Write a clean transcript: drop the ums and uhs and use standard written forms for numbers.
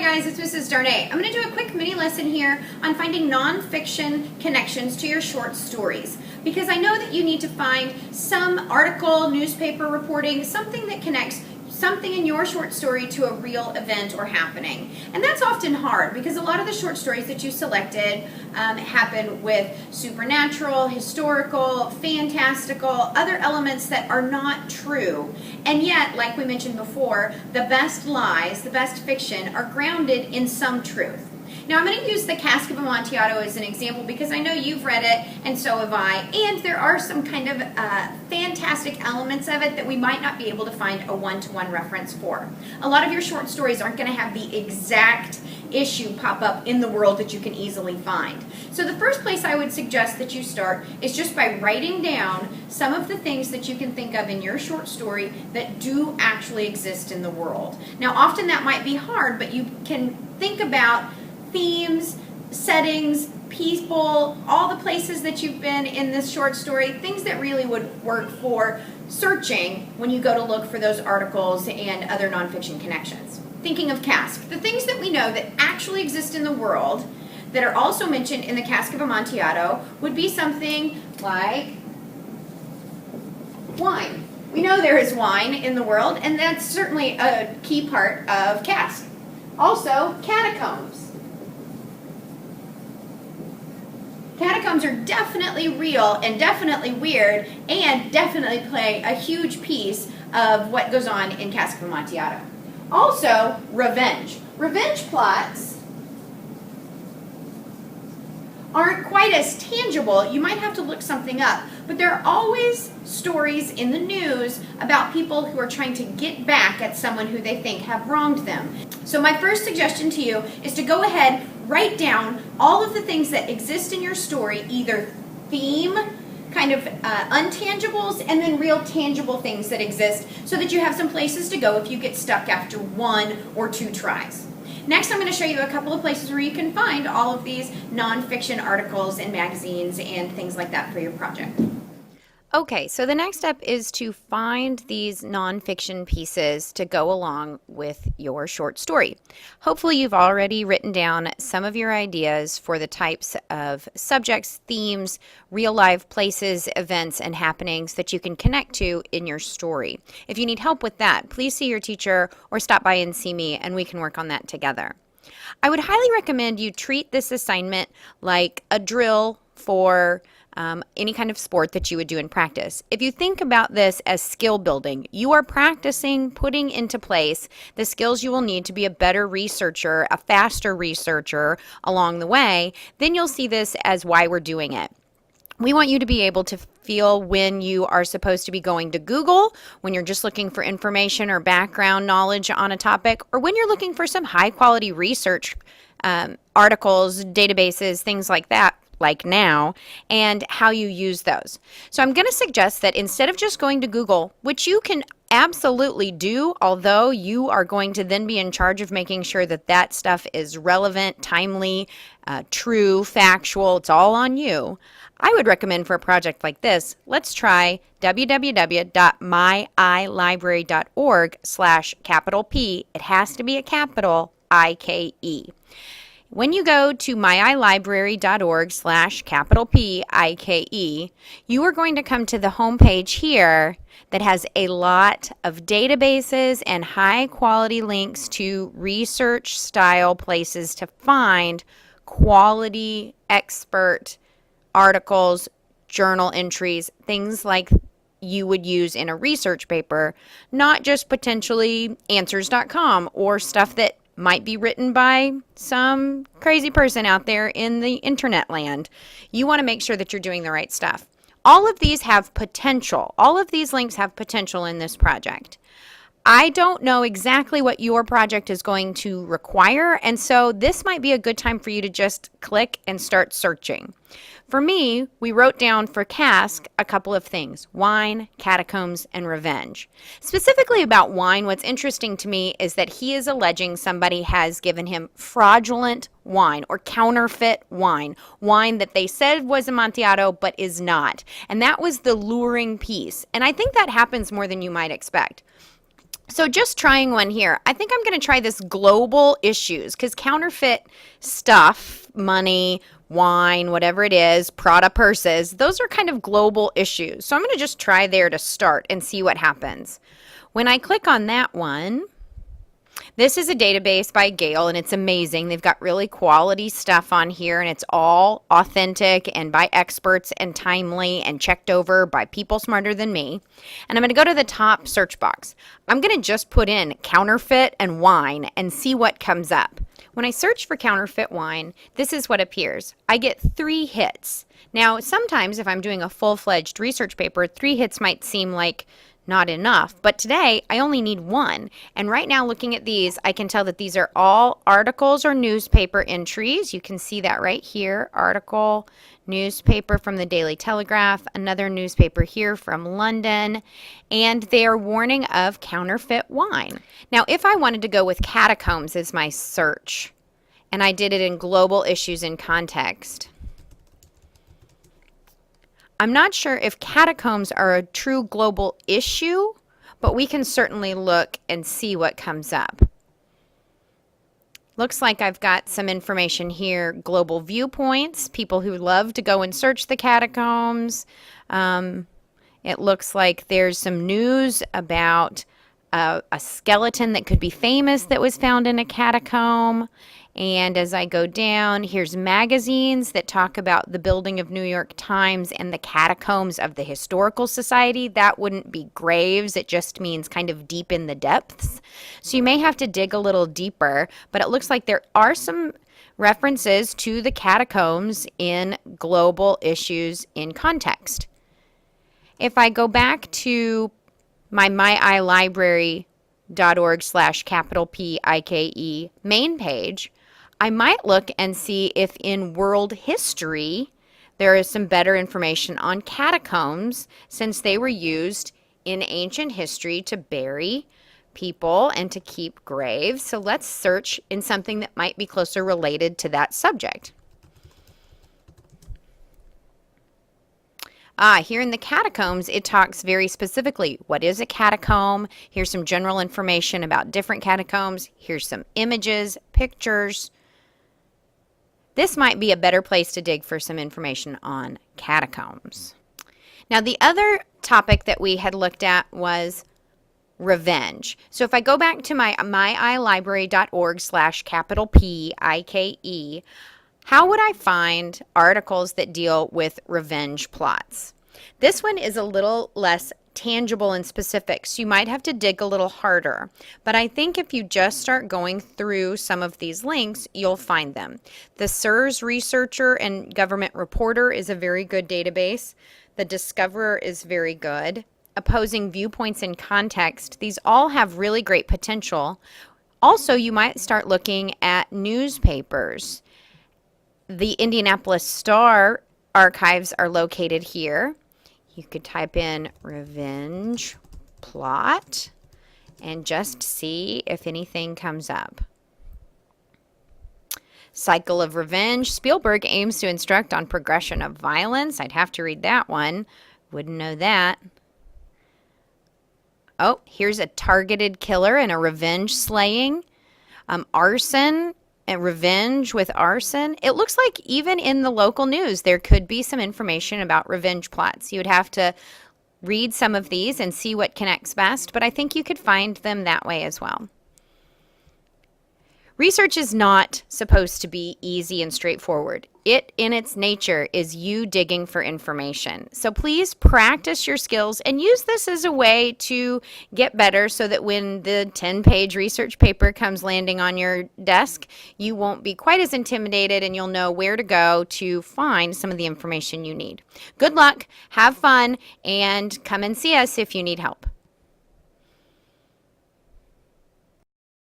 guys, it's Mrs. Darnay. I'm going to do a quick mini lesson here on finding nonfiction connections to your short stories, because I know that you need to find some article, newspaper reporting, something that connects something in your short story to a real event or happening. And that's often hard because a lot of the short stories that you selected happen with supernatural, historical, fantastical, other elements that are not true. And yet, like we mentioned before, the best lies, the best fiction are grounded in some truth. Now I'm going to use the Cask of Amontillado as an example because I know you've read it and so have I, and there are some kind of fantastic elements of it that we might not be able to find a one-to-one reference for. A lot of your short stories aren't going to have the exact issue pop up in the world that you can easily find. So the first place I would suggest that you start is just by writing down some of the things that you can think of in your short story that do actually exist in the world. Now often that might be hard, but you can think about themes, settings, people, all the places that you've been in this short story, things that really would work for searching when you go to look for those articles and other nonfiction connections. Thinking of cask, the things that we know that actually exist in the world that are also mentioned in the Cask of Amontillado would be something like wine. We know there is wine in the world, and that's certainly a key part of cask. Also, catacombs. Catacombs are definitely real and definitely weird and definitely play a huge piece of what goes on in Cask of Amontillado. Also, revenge. Revenge plots aren't quite as tangible. You might have to look something up, but there are always stories in the news about people who are trying to get back at someone who they think have wronged them. So my first suggestion to you is to go ahead, write down all of the things that exist in your story, either theme, kind of untangibles, and then real tangible things that exist so that you have some places to go if you get stuck after one or two tries. Next, I'm going to show you a couple of places where you can find all of these nonfiction articles and magazines and things like that for your project. Okay, so the next step is to find these nonfiction pieces to go along with your short story. Hopefully you've already written down some of your ideas for the types of subjects, themes, real life places, events, and happenings that you can connect to in your story. If you need help with that, please see your teacher or stop by and see me and we can work on that together. I would highly recommend you treat this assignment like a drill for any kind of sport that you would do in practice. If you think about this as skill building, you are practicing putting into place the skills you will need to be a better researcher, a faster researcher along the way, then you'll see this as why we're doing it. We want you to be able to feel when you are supposed to be going to Google, when you're just looking for information or background knowledge on a topic, or when you're looking for some high quality research articles, databases, things like that, like now, and how you use those. So I'm going to suggest that instead of just going to Google, which you can absolutely do, although you are going to then be in charge of making sure that that stuff is relevant, timely, true, factual, it's all on you. I would recommend for a project like this, let's try www.myilibrary.org/P. It has to be a capital IKE. When you go to myilibrary.org/P IKE, you are going to come to the home page here that has a lot of databases and high quality links to research style places to find quality expert articles, journal entries, things like you would use in a research paper, not just potentially answers.com or stuff that might be written by some crazy person out there in the internet land. You want to make sure that you're doing the right stuff. All of these have potential. All of these links have potential in this project. I don't know exactly what your project is going to require, and so this might be a good time for you to just click and start searching. For me, we wrote down for cask a couple of things: wine, catacombs, and revenge. Specifically about wine, what's interesting to me is that he is alleging somebody has given him fraudulent wine or counterfeit wine, wine that they said was Amontillado but is not. And that was the luring piece. And I think that happens more than you might expect. So just trying one here. I think I'm going to try this global issues because counterfeit stuff, money, wine, whatever it is, Prada purses, those are kind of global issues. So I'm going to just try there to start and see what happens. When I click on that one, this is a database by Gale, and it's amazing. They've got really quality stuff on here, and it's all authentic and by experts and timely and checked over by people smarter than me. And I'm going to go to the top search box. I'm going to just put in counterfeit and wine and see what comes up. When I search for counterfeit wine, this is what appears. I get 3 hits. Now, sometimes if I'm doing a full-fledged research paper, 3 hits might seem like not enough, but today I only need 1. And right now, looking at these, I can tell that these are all articles or newspaper entries. You can see that right here, article, newspaper from the Daily Telegraph, another newspaper here from London, and they are warning of counterfeit wine. Now, if I wanted to go with catacombs as my search, and I did it in global issues in context, I'm not sure if catacombs are a true global issue, but we can certainly look and see what comes up. Looks like I've got some information here, global viewpoints, people who love to go and search the catacombs. It looks like there's some news about a skeleton that could be famous that was found in a catacomb. And as I go down, here's magazines that talk about the building of New York Times and the catacombs of the Historical Society. That wouldn't be graves. It just means kind of deep in the depths. So you may have to dig a little deeper, but it looks like there are some references to the catacombs in global issues in context. If I go back to my myilibrary.org/PIKE main page, I might look and see if in world history there is some better information on catacombs, since they were used in ancient history to bury people and to keep graves. So let's search in something that might be closer related to that subject. Here in the catacombs, it talks very specifically, what is a catacomb? Here's some general information about different catacombs. Here's some images, pictures. This might be a better place to dig for some information on catacombs. Now, the other topic that we had looked at was revenge. So if I go back to my myilibrary.org/PIKE, how would I find articles that deal with revenge plots? This one is a little less tangible and specific, so you might have to dig a little harder. But I think if you just start going through some of these links, you'll find them. The SIRS Researcher and Government Reporter is a very good database. The Discoverer is very good. Opposing Viewpoints in Context, these all have really great potential. Also, you might start looking at newspapers. The Indianapolis Star archives are located here. You could type in revenge plot and just see if anything comes up. Cycle of Revenge. Spielberg aims to instruct on progression of violence. I'd have to read that one. Wouldn't know that. Oh, here's a targeted killer and a revenge slaying. Arson. And revenge with arson. It looks like even in the local news there could be some information about revenge plots. You would have to read some of these and see what connects best, but I think you could find them that way as well. Research is not supposed to be easy and straightforward. It, in its nature, is you digging for information. So please practice your skills and use this as a way to get better so that when the 10-page research paper comes landing on your desk, you won't be quite as intimidated and you'll know where to go to find some of the information you need. Good luck, have fun, and come and see us if you need help.